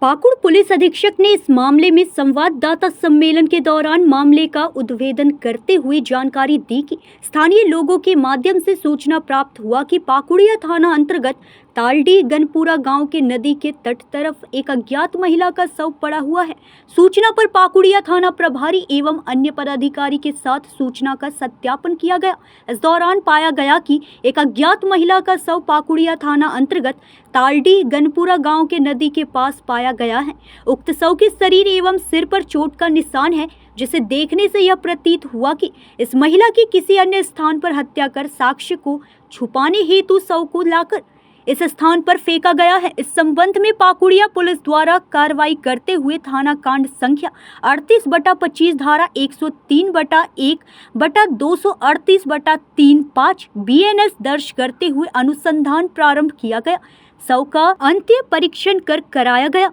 Pakur police अधीक्षक ने इस मामले में संवाददाता सम्मेलन के दौरान मामले का उद्भेदन करते हुए जानकारी दी कि स्थानीय लोगों के माध्यम से सूचना प्राप्त हुआ कि पाकुड़िया थाना अंतर्गत तालडी गनपुरा गांव के नदी के तट तरफ एक अज्ञात महिला का शव पड़ा हुआ है। सूचना पर पाकुड़िया थाना प्रभारी एवं अन्य पदाधिकारी के साथ सूचना का सत्यापन किया गया। इस दौरान पाया गया कि एक अज्ञात महिला का शव पाकुड़िया थाना अंतर्गत तालडी गनपुरा गांव के नदी के पास पाया गया है। उक्त शव के शरीर एवं सिर पर चोट का निशान है, जिसे देखने से यह प्रतीत हुआ कि इस महिला की किसी अन्य स्थान पर हत्या कर साक्ष्य को छुपाने हेतु शव को लाकर इस स्थान पर फेंका गया है। इस संबंध में पाकुड़िया पुलिस द्वारा कार्रवाई करते हुए थाना कांड संख्या 38/25 धारा 103/1/238/35 BNS दर्ज करते हुए अनुसंधान प्रारंभ किया गया। शव का अंत्य परीक्षण कर कराया गया।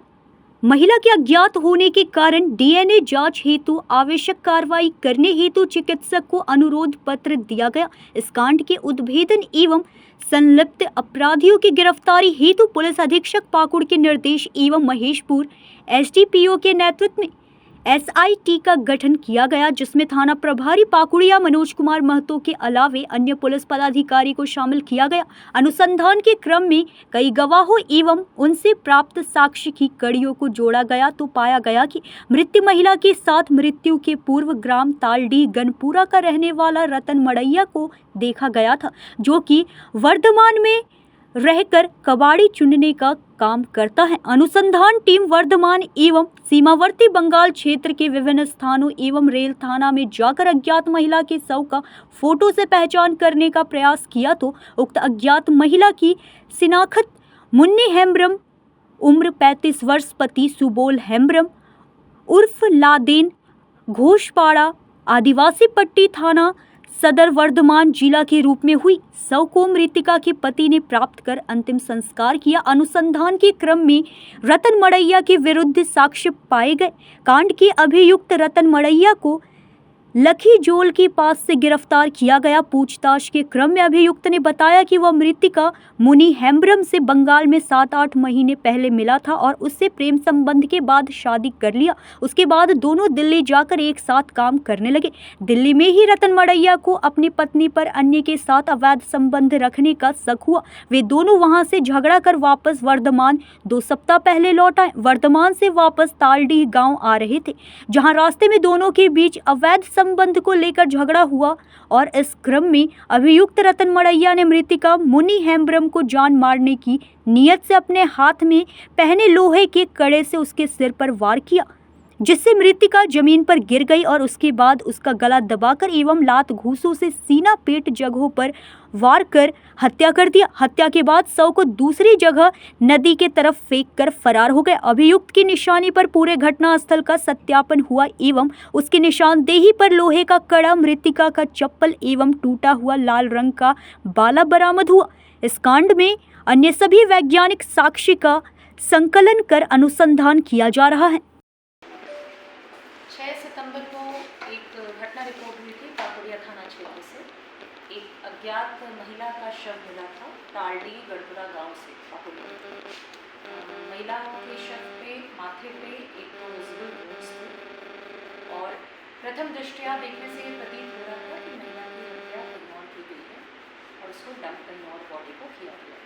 महिला के अज्ञात होने के कारण DNA जांच हेतु आवश्यक कार्रवाई करने हेतु चिकित्सक को अनुरोध पत्र दिया गया। इस कांड के उद्भेदन एवं संलिप्त अपराधियों की गिरफ्तारी हेतु पुलिस अधीक्षक पाकुड़ के निर्देश एवं महेशपुर SDPO के नेतृत्व में SIT का गठन किया गया, जिसमें थाना प्रभारी पाकुड़िया मनोज कुमार महतो के अलावे अन्य पुलिस पदाधिकारी को शामिल किया गया। अनुसंधान के क्रम में कई गवाहों एवं उनसे प्राप्त साक्ष्य की कड़ियों को जोड़ा गया तो पाया गया कि मृत महिला के साथ मृत्यु के पूर्व ग्राम तालडी गनपुरा का रहने वाला रतन मड़ैया को देखा गया था, जो कि वर्धमान में रहकर कबाड़ी चुनने का काम करता है। अनुसंधान टीम वर्धमान एवं सीमावर्ती बंगाल क्षेत्र के विभिन्न स्थानों एवं रेल थाना में जाकर अज्ञात महिला के शव का फोटो से पहचान करने का प्रयास किया तो उक्त अज्ञात महिला की शिनाख्त मुन्नी हेम्ब्रम उम्र 35 वर्ष पति सुबोल हेम्ब्रम उर्फ लादेन घोषपाड़ा आदिवासी पट्टी थाना सदर वर्धमान जिला के रूप में हुई। शव को मृतिका के पति ने प्राप्त कर अंतिम संस्कार किया। अनुसंधान के क्रम में रतन मड़ैया के विरुद्ध साक्ष्य पाए गए। कांड के अभियुक्त रतन मड़ैया को लखीजोल के पास से गिरफ्तार किया गया। पूछताछ के क्रम में अभियुक्त ने बताया कि वह मृतिका मुनी हेम्ब्रम से बंगाल में 7-8 महीने पहले मिला था और उससे प्रेम संबंध के बाद शादी कर लिया। उसके बाद दोनों दिल्ली जाकर एक साथ काम करने लगे। दिल्ली में ही रतन मड़ैया को अपनी पत्नी पर अन्य के साथ अवैध संबंध रखने का शक हुआ। वे दोनों वहां से झगड़ा कर वापस वर्धमान 2 सप्ताह पहले लौट आए। वर्धमान से वापस तालडी गाँव आ रहे थे, जहाँ रास्ते में दोनों के बीच अवैध संबंध को लेकर झगड़ा हुआ और इस क्रम में अभियुक्त रतन मड़ैया ने मृतिका मुनी हेम्ब्रम को जान मारने की नियत से अपने हाथ में पहने लोहे के कड़े से उसके सिर पर वार किया, जिससे मृतिका जमीन पर गिर गई और उसके बाद उसका गला दबाकर एवं लात घूंसों से सीना पेट जगहों पर वार कर हत्या कर दिया। हत्या के बाद शव को दूसरी जगह नदी के तरफ फेंक कर फरार हो गए। अभियुक्त की निशानी पर पूरे घटनास्थल का सत्यापन हुआ एवं उसकी निशानदेही पर लोहे का कड़ा, मृतिका का चप्पल एवं टूटा हुआ लाल रंग का बाला बरामद हुआ। इस कांड में अन्य सभी वैज्ञानिक साक्ष्य का संकलन कर अनुसंधान किया जा रहा है। 6 सितंबर को एक घटना रिपोर्ट हुई थी पाकुड़िया थाना क्षेत्र से। एक अज्ञात महिला का शव मिला था तालडी गढ़पुरा गांव से पाकुड़िया। महिला के शव पे माथे पे एक तो विजिबल वुंड्स थे और प्रथम दृष्टया देखने से प्रतीत हो रहा था कि महिला की हत्या कहीं और की गई है और उसको डंप कहीं और बॉडी को किया गया।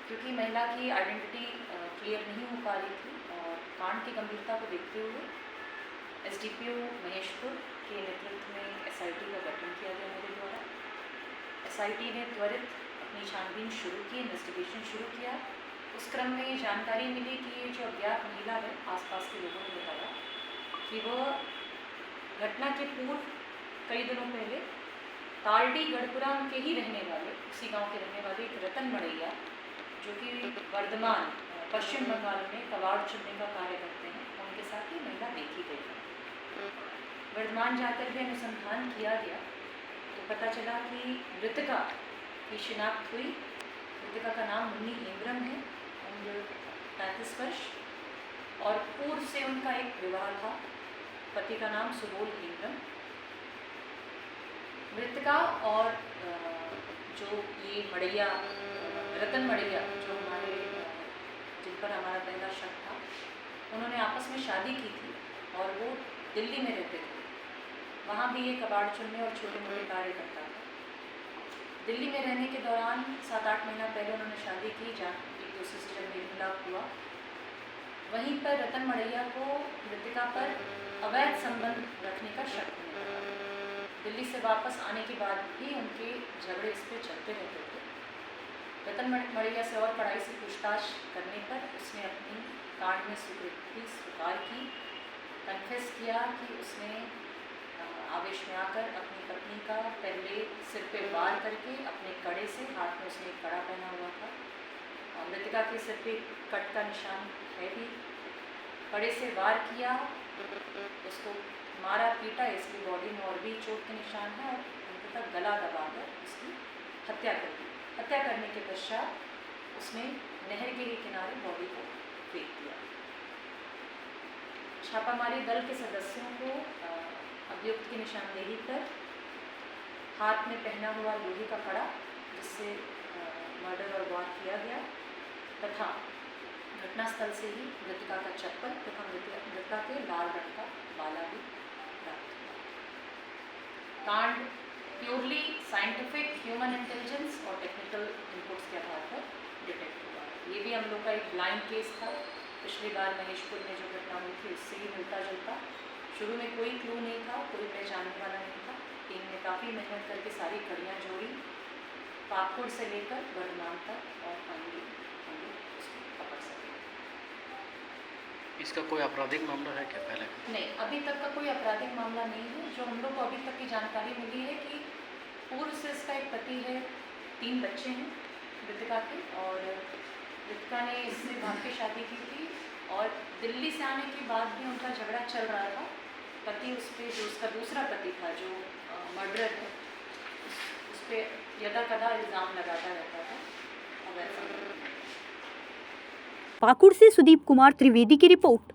क्योंकि महिला की आइडेंटिटी क्लियर नहीं हो पा रही थी और कांड की गंभीरता को देखते हुए SDPO महेशपुर के नेतृत्व में SIT का गठन किया गया मेरे द्वारा। SIT ने त्वरित अपनी छानबीन शुरू की, इन्वेस्टिगेशन शुरू किया। उस क्रम में ये जानकारी मिली कि ये जो अज्ञात महिला है, आसपास के लोगों ने बताया कि वह घटना के पूर्व कई दिनों पहले तालडी गढ़पुरा के ही रहने वाले, उसी गांव के रहने वाले एक रतन मड़ैया, जो कि वर्धमान पश्चिम बंगाल में कबाड़ चुनने का कार्य करते हैं, उनके साथ ही महिला देखी गई है। वर्धमान जाकर भी अनुसंधान किया गया तो पता चला कि मृतिका की शिनाख्त हुई। मृतिका का नाम मुन्नी हेम्ब्रम है, उम्र 35 वर्ष और पूर्व से उनका एक विवाह था। पति का नाम सुबोल हेम्ब्रम। मृतिका और जो ये मड़ैया रतन मड़ैया जो हमारे जिन पर हमारा पहला शक था, उन्होंने आपस में शादी की थी और वो दिल्ली में रहते थे। वहाँ भी ये कबाड़ चुनने और छोटे मोटे कार्य करता था। दिल्ली में रहने के दौरान 7-8 महीना पहले उन्होंने शादी की, जहाँ एक दूसरे से जब मेल मिलाप हुआ, वहीं पर रतन मड़ैया को मृतिका पर अवैध संबंध रखने का शक होने लगा। दिल्ली से वापस आने के बाद भी उनके झगड़े इस पर चलते रहते थे। रतन मड़ैया से और कड़ाई से पूछताछ करने पर उसने अपनी कांड में स्वीकृति स्वीकार की, कन्फेस किया कि उसने आवेश में आकर अपनी पत्नी का पहले सिर पे वार करके अपने कड़े से, हाथ में उसने एक कड़ा पहना हुआ था, मृतिका के सिर पे कट का निशान है भी, कड़े से वार किया, उसको मारा पीटा, इसकी बॉडी में और भी चोट के निशान है, और अंततः गला दबाकर उसकी हत्या कर दी। हत्या करने के पश्चात उसने नहर के किनारे बॉडी को फेंक दिया। छापामारी दल के सदस्यों को अभियुक्त की निशानदेही पर हाथ में पहना हुआ लोहे का कड़ा, जिससे मर्डर और वार किया गया, तथा घटनास्थल से ही मृतिका का चप्पल तथा मृतिका के लाल रंग का बाला भी प्राप्त हुआ। कांड प्योरली साइंटिफिक, ह्यूमन इंटेलिजेंस और टेक्निकल इनपुट्स के आधार पर डिटेक्ट हुआ। ये भी हम लोग का एक ब्लाइंड केस था। पिछली बार महेशपुर में जो घटना हुई थी उससे ही मिलता जुलता। शुरू में कोई क्लू नहीं था, कोई पहचानने वाला नहीं था। टीम ने काफ़ी मेहनत करके सारी कड़ियाँ जोड़ी, पाकुड़ से लेकर वर्धमान तक, और फाइनली हम लोग उसको पकड़ सके। इसका कोई आपराधिक मामला है क्या पहले? नहीं, अभी तक का कोई आपराधिक मामला नहीं है। जो हम लोग को अभी तक की जानकारी मिली है कि पूर्व से इसका एक पति है, 3 बच्चे हैं मृतिका के, और मृतिका ने इससे भाग के शादी की थी, और दिल्ली से आने के बाद भी उनका झगड़ा चल रहा था। पति उस पर, जो उसका दूसरा पति था जो मर्डरर है, उस पर यदा कदा इल्ज़ाम लगाता रहता था। अब ऐसा पाकुड़ से सुदीप कुमार त्रिवेदी की रिपोर्ट।